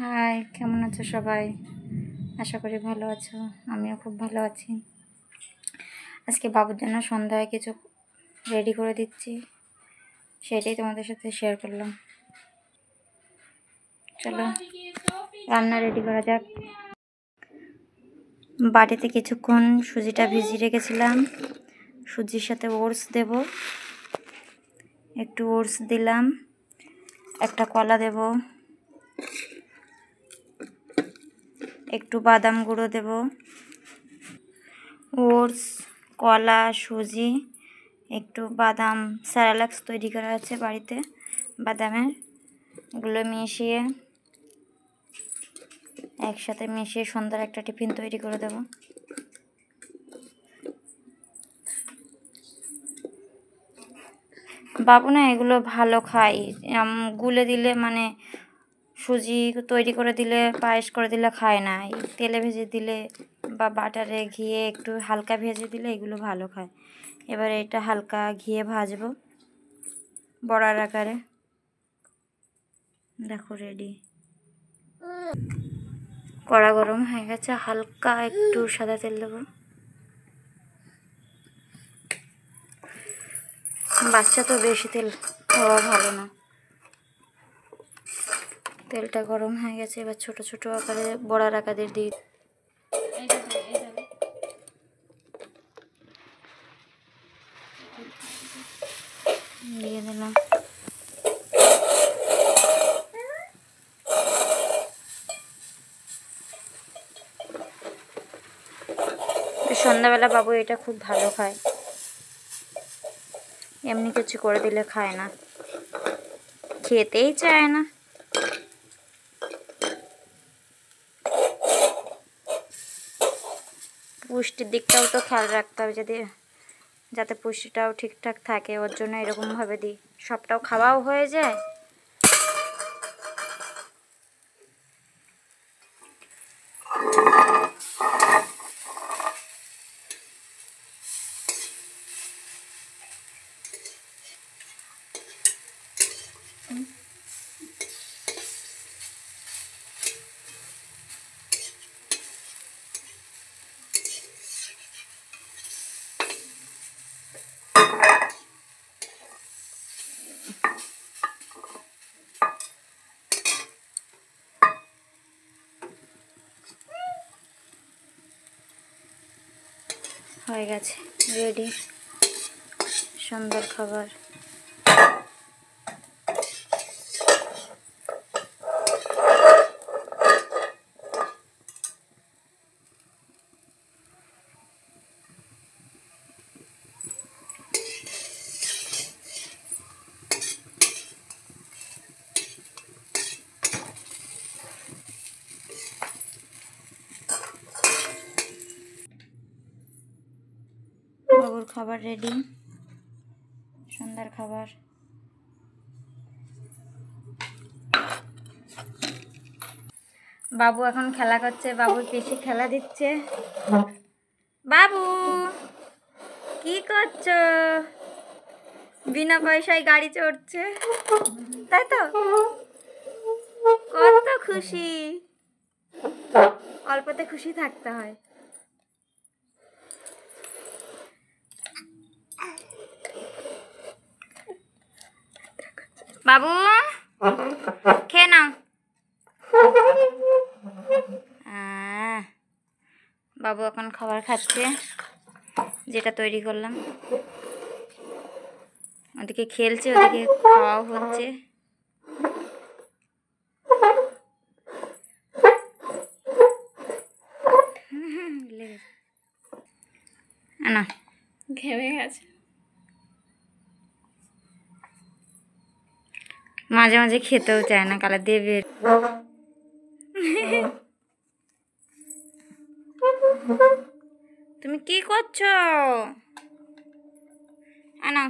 High, কেমন আছো সবাই? আশা করি ভালো আছো। আমিও খুব ভালো আছি। আজকে বাবুর জন্য সন্ধ্যায় কিছু রেডি করে দিচ্ছি, সেটাই তোমাদের সাথে শেয়ার করলাম। চলো রান্না রেডি করা যাক। বাটিতে কিছুক্ষণ সুজিটা ভিজিয়ে রেখেছিলাম। সুজির সাথে ওটস দেব, একটু ওটস দিলাম, একটা কলা দেব, একটু বাদাম গুঁড়ো দেব, ওটস, কলা, সুজি, একটু বাদাম স্যারালাক্স তৈরি করা আছে বাড়িতে বাদামের, ওগুলো মিশিয়ে একসাথে মিশিয়ে সন্ধ্যার একটা টিফিন তৈরি করে দেব। বাবু না এগুলো ভালো খায়, গুলে দিলে মানে সুজি তৈরি করে দিলে, পায়েস করে দিলে খায় না। তেলে ভেজে দিলে বা বাটারে ঘিয়ে একটু হালকা ভেজে দিলে এগুলো ভালো খায়। এবার এটা হালকা ঘিয়ে ভাজবো বড়ার আকারে। দেখো রেডি। কড়া গরম হয়ে গেছে, হালকা একটু সাদা তেল দেবো। বাচ্চা তো বেশি তেল খাওয়া ভালো না। তেলটা গরম হয়ে গেছে, এবার ছোট ছোট আকারে বড়ার আকারে দিয়ে দিলাম। সন্ধ্যাবেলা বাবু এটা খুব ভালো খায়, এমনি কিছু করে দিলে খায় না, খেতেই চায় না। পুষ্টির দিকটাও তো খেয়াল রাখতে হবে, যাতে পুষ্টিটাও ঠিকঠাক থাকে, ওর জন্য এরকমভাবে দিই, সবটাও খাওয়াও হয়ে যায়। হয়ে গেছে, রেডি সন্ধ্যার খাবার। বাবুর খাবার রেডি, সন্ধ্যার খাবার। বাবু এখন খেলা করছে, বাবুর পিসি খেলা দিচ্ছে। বাবু কি করছো? বিনা পয়সায় গাড়ি চড়ছে, তাই তো? কত খুশি, অল্পতে খুশি থাকতে হয়। বাবু খেয়ে নাও। বাবু এখন খাবার খাচ্ছে, যেটা তৈরি করলাম। ওদিকে খেলছে, ওদিকে খাওয়াও হচ্ছে। না ঘেমে গেছে, মাঝে মাঝে খেতেও চায় না, কালা দেবে। তুমি কি করছো? না